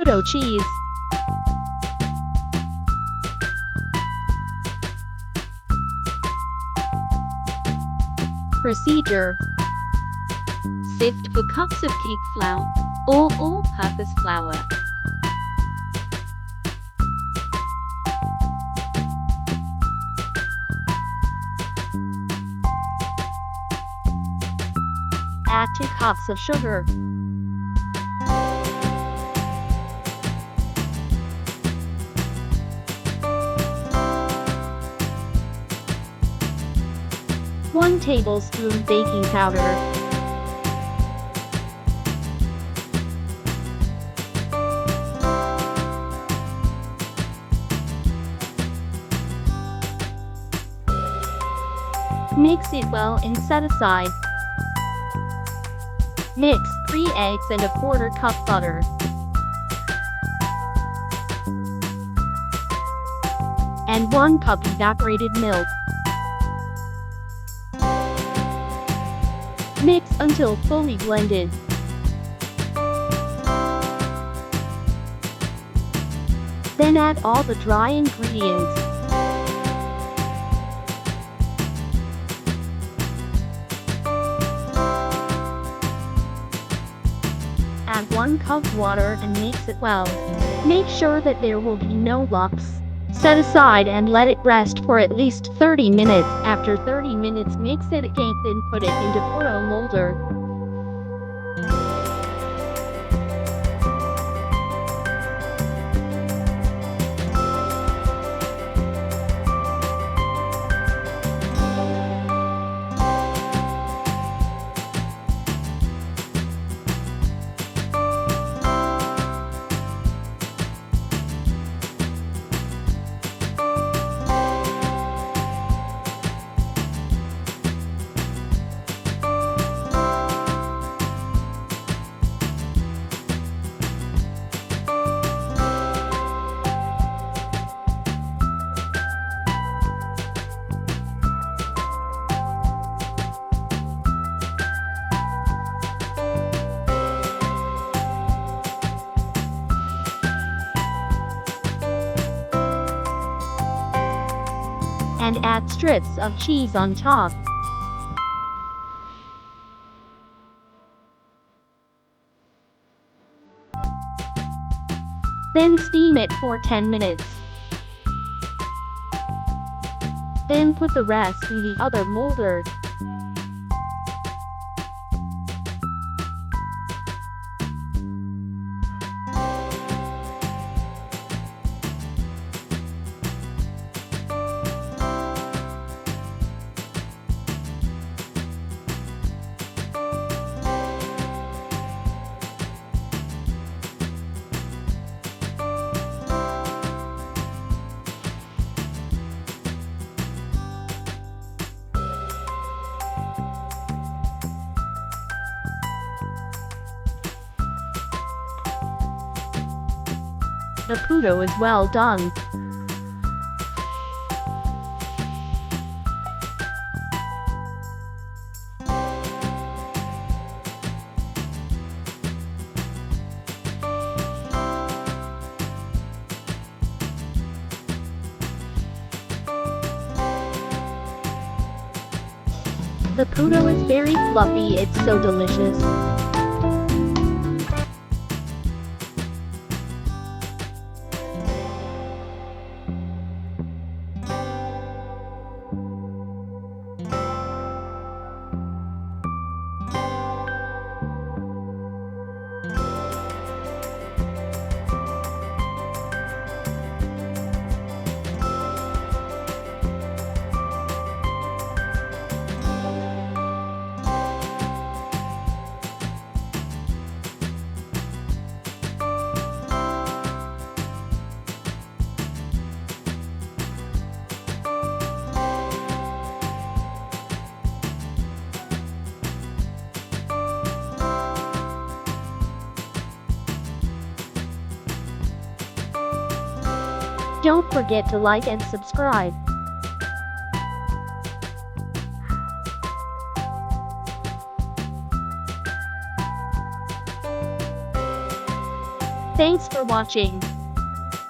Puto cheese. Procedure. Sift 4 cups of cake flour or all-purpose flour. Add 2 cups of sugar. One tablespoon baking powder. Mix it well and set aside. Mix 3 eggs and a quarter cup butter. And 1 cup evaporated milk. Mix until fully blended. Then add all the dry ingredients. Add 1 cup water and mix it well. Make sure that there will be no lumps. Set aside and let it rest for at least 30 minutes. After 30 minutes, mix it again, then put it into Puto molder. And add strips of cheese on top. Then steam it for 10 minutes. Then put the rest in the other molder. The Puto is well done. The Puto is very fluffy, it's so delicious. Don't forget to like and subscribe. Thanks for watching.